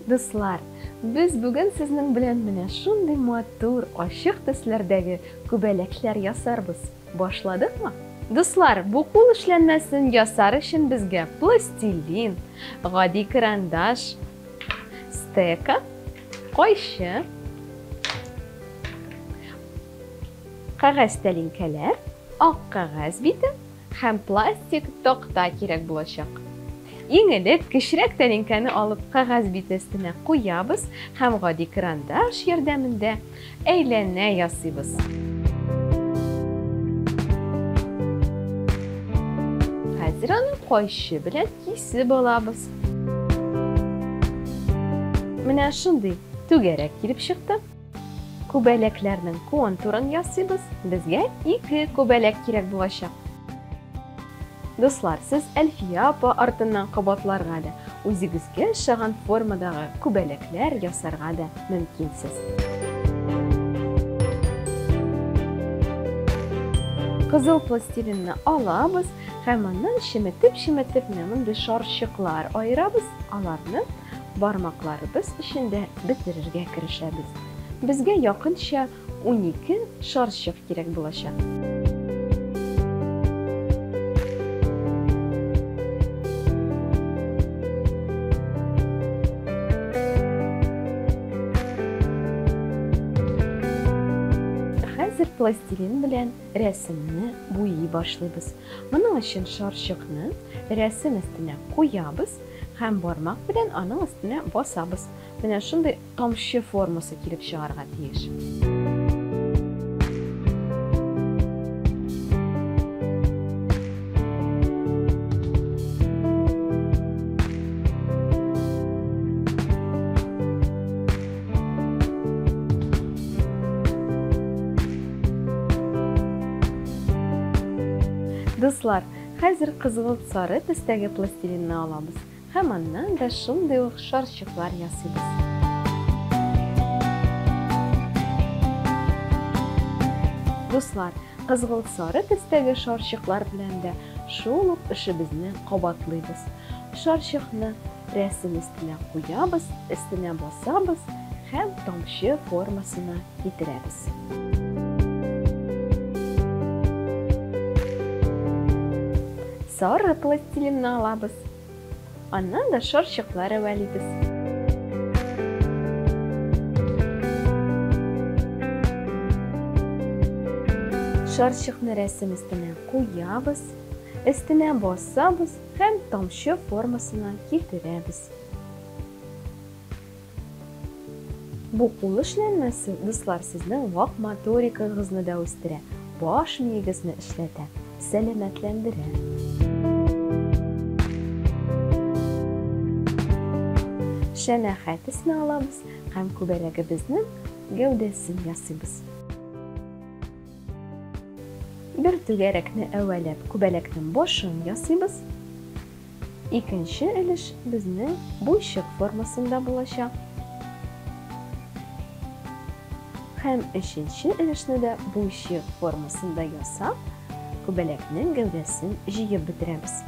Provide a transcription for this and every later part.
Дуслар, без бүген сезнең белән менә шундый матур, ачык төсләрдәге күбәләкләр ясарбыз. Башладыкмы? Дуслар, бу кул эшләнмәсен ясар өчен безгә пластилин, гади карандаш, стека, кайчы, кагаз тәлинкәләр, ак кагаз бите һәм пластик такта кирәк булачак. Иң элек кечерәк тәлинкәне алып кагаз бите өстенә куябыз һәм гади карандаш ярдәмендә әйләнә ясыйбыз. Хәзер аны кайчы белән кисеп алабыз. Менә шундый түгәрәк килеп чыкты. Күбәләкләрнең контурын ясыйбыз. Безгә 2 күбәләк кирәк булачак. Дуслар, сез Әлфия апа артыннан кабатларга да, үзегезгә ошаган формадагы күбәләкләр ясарга да мөмкинсез. Кызыл пластилинны алабыз һәм аннан чиметеп мондый шарчыклар айырабыз. Аларны бармакларыбыз эчендә бетерергә керешәбез. Безгә якынча 12 шарчык кирәк булачак. Хәзер пластилин белән рәсемне буйый башлыйбыз. Моның өчен шарчыкны рәсем өстенә куябыз һәм бармак белән аның өстенә басабыз. Менә шундый тамчы формасы килеп чыгарга тиеш. Дуслар, хәзер кызгылт сары төстәге пластилинны алабыз һәм аннан да шундый ук шарчыклар ясыйбыз. Дуслар, кызгылт сары төстәге шарчыклар белән дә шул ук эшебезне кабатлыйбыз. Шарчыкны рәсем өстенә куябыз, өстенә басабыз һәм тамчы формасына китерәбез. Сары пластилинны алабыз. Аннан да шарчыклар әвәлибез. Шарчыкны рәсем өстенә куябыз, өстенә басабыз һәм тамчы формасына китерәбез. Бу кул эшләнмәсе, дуслар, сезнең вак моторикагызны да үстерә, баш миегезне эшләтә, сәламәтләндерә. Шәмәхәт исне алабыз һәм күбәләгебезнең гәүдәсен ясыйбыз. Бер түгәрәкне әвәләп күбәләкнең башын ясыйбыз. Икенче өлеш безнең буйчык формасында булачак. Һәм өченче өлешне дә буйчык формасында ясап, күбәләкнең гәүдәсен җыеп бетерәбез.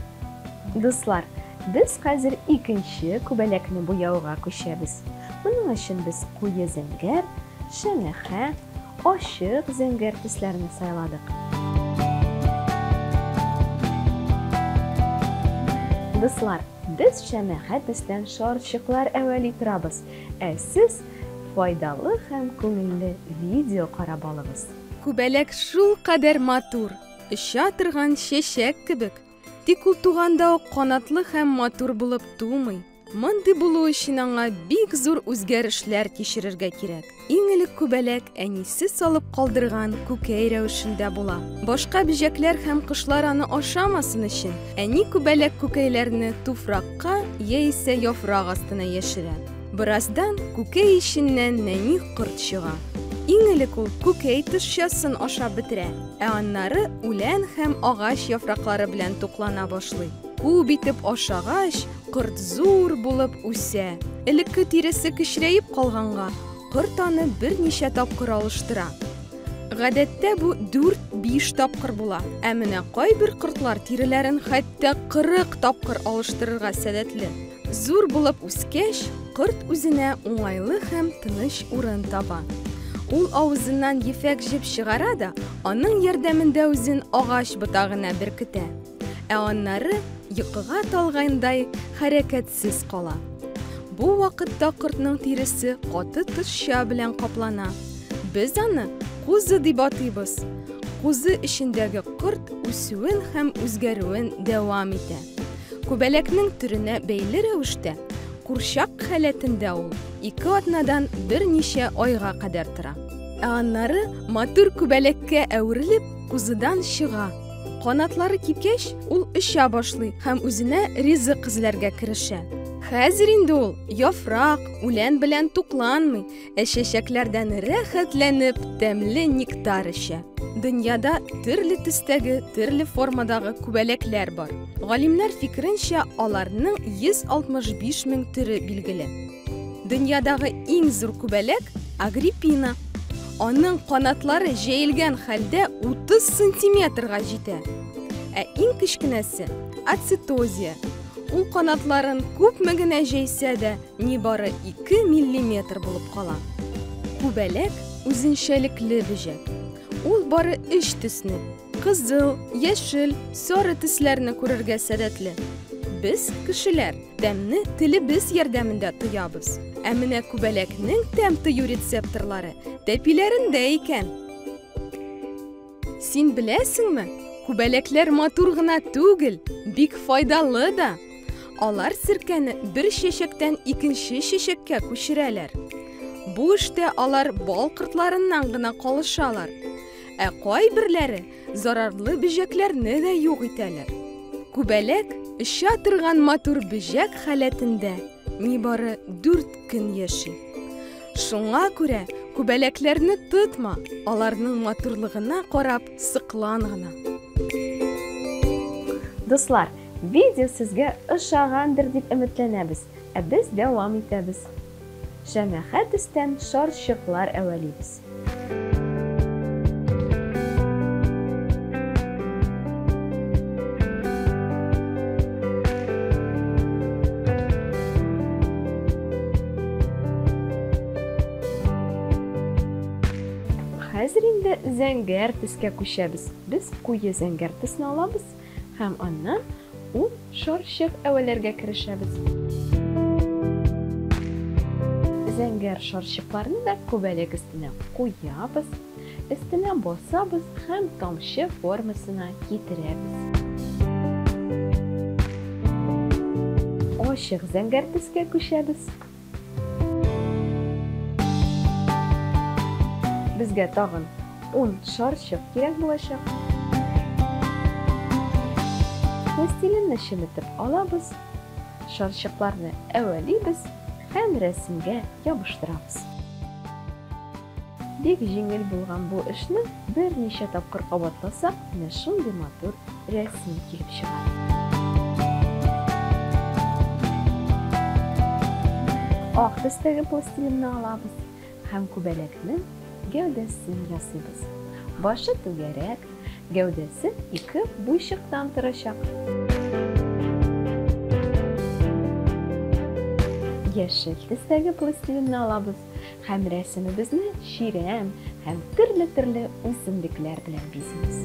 Дуслар, без хәзер икенче күбәләкне буяуга күчәбез. Моның өчен без куе зәңгәр, шәмәхәт, ачык зәңгәр төсләрне сайладык. Дуслар, без шәмәхәт төстән шарчыклар әвәли торабыз. Сез файдалы һәм күңелле видео карап алыгыз. Күбәләк шул кадәр матур, оча торган чәчәк кебек. Тик ул туганда ук канатлы һәм матур булып тумый. Мондый булу өчен аңа бик зур үзгәрешләр кичерергә кирәк. Иң элек күбәләк әнисе салып калдырган күкәй рәвешендә була. Башка бөҗәкләр һәм кошлар аны ашамасын өчен, әни күбәләк күкәйләрне туфракка яисә яфрак астына яшерә. Бераздан күкәй иченнән нәни корт чыга. Иң элек ул күкәй тышчасын ашап бетерә, аннары үлән һәм агач яфраклары белән туклана башлый. Күп итеп ашагач, корт зур булып үсә. Элекке тиресе кечерәеп калганга, корт аны берничә тапкыр алыштыра. Гадәттә бу 4-5 тапкыр була. Менә кайбер кортлар тиреләрен хәтта 40 тапкыр алыштырырга сәләтле. Зур булып үскәч, корт үзенә уңайлы һәм тыныч урын таба. Ул авызыннан ефәк җеп чыгара да, аның ярдәмендә үзен агач ботагына беркетә. Аннары йокыга талгандай хәрәкәтсез кала. Бу вакытта кортның тиресе каты тышча белән каплана. Без аны кузы дип атыйбыз. Кузы эчендәге корт үсүен һәм үзгәрүен дәвам итә. Күбәләкнең төренә бәйле рәвештә курчак халәтендә ул 2 атнадан берничә айга кадәр тора. Аннары матур күбәләккә әверелеп кузыдан чыга. Канатлары кипкәч, ул эчә башлый һәм үзенә ризык эзләргә керешә. Хәзер инде ул яфрак, үлән белән тукланмый, чәчәкләрдән рәхәтләнеп тәмле нектар эчә. Дөньяда төрле төстәге, төрле формадагы күбәләкләр бар. Галимнәр фикеренчә, аларның 165 мең төре билгеле. Дөньядагы иң зур күбәләк Агриппина. Аның канатлары җәелгән хәлдә 30 сантиметрга җитә. Иң кечкенәсе Ацетозия. Ул канатларын күпме генә җәйсә дә, нибары 2 миллиметр булып кала. Күбәләк үзенчәлекле бөҗәк. Ул бары 3 төсне, кызыл, яшел, сары төсләрне күрергә сәләтле. Без, кешеләр, тәмне телебез ярдәмендә тоябыз. Менә күбәләкнең тәм тою рецепторлары тәпиләрендә икән. Син беләсеңме? Күбәләкләр матур гына түгел, бик файдалы да. Алар сиркәне бер чәчәктән икенче чәчәккә күчерәләр. Бу эштә алар бал кортларыннан гына калышалар. Кайберләре зарарлы бөҗәкләрне дә юк итәләр. Күбәләк эчә торган матур бөҗәк халәтендә нибары 4 көн яши. Шуңа күрә күбәләкләрне тотма, аларның матурлыгына карап сыклан гына. Дуслар, видео сезгә ошагандыр дип өметләнәбез, без дәвам итәбез. Җәмәгать өстән шарчыклар әвәлибез. Хәзер инде зәңгәр төскә күчәбез. Без куе зәңгәр төсне алабыз һәм аннан ул шарчык әвәләргә керешәбез. Зәңгәр шарчыкларны да күбәләк өстенә куябыз, өстенә басабыз һәм тамчы формасына китерәбез. Ачык зәңгәр төскә күчәбез. Безгә тагын 10 шарчык кирәк булачак. Пластилинны чеметеп алабыз, шарчыкларны әвәлибез һәм рәсемгә ябыштырабыз. Бик җиңел булган бу эшне берничә тапкыр кабатласак, менә шундый матур рәсем килеп чыга. Ак төстәге пластилинны алабыз һәм күбәләкнең гәүдәсен ясыйбыз. Башы түгәрәк, гәүдәсе 2 буйчыктан торачак. Яшел төстәге пластилинны алабыз һәм рәсемебезне чирәм һәм төрле үсемлекләр белән бизибез.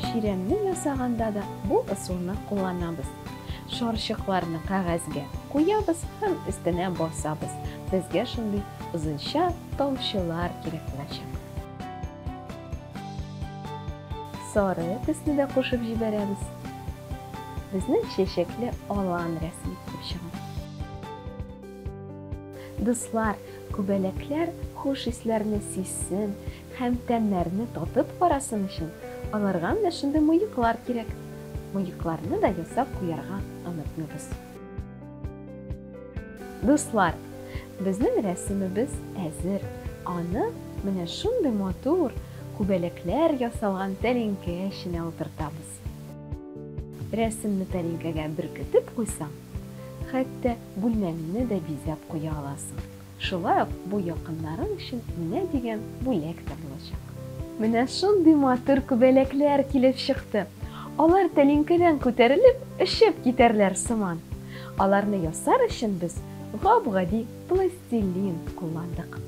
Чирәмне ясаганда да бу ысулны кулланабыз. Шарчыкларны кәгазьгә куябыз һәм өстенә басабыз. Безгә шундый узынча тамчылар кирәк булачак. Сары төсне дә кушып җибәрәбез. Безнең чәчәкле алан рәсеме килеп чыга. Дуслар, күбәләкләр хуш исләрне сизсен һәм тәмнәрне татып карасын өчен аларга да шундый муеклар кирәк. Муекларны да ясап куярга онытмыйбыз. Дуслар, безнең рәсемебез әзер. Аны менә шундый матур күбәләкләр ясалган тәлинкә эченә утыртабыз. Рәсемне тәлинкәгә беркетеп куйсаң, хәтта бүлмәңне дә бизәп куя аласың. Шулай ук бу якыннарың өчен менә дигән бүләк тә булачак. Менә шундый матур күбәләкләр килеп чыкты. Алар тәлинкәдән күтәрелеп, эшеп китәрләр сыман. Аларны ясар өчен без гап-гади пластилин кулландык.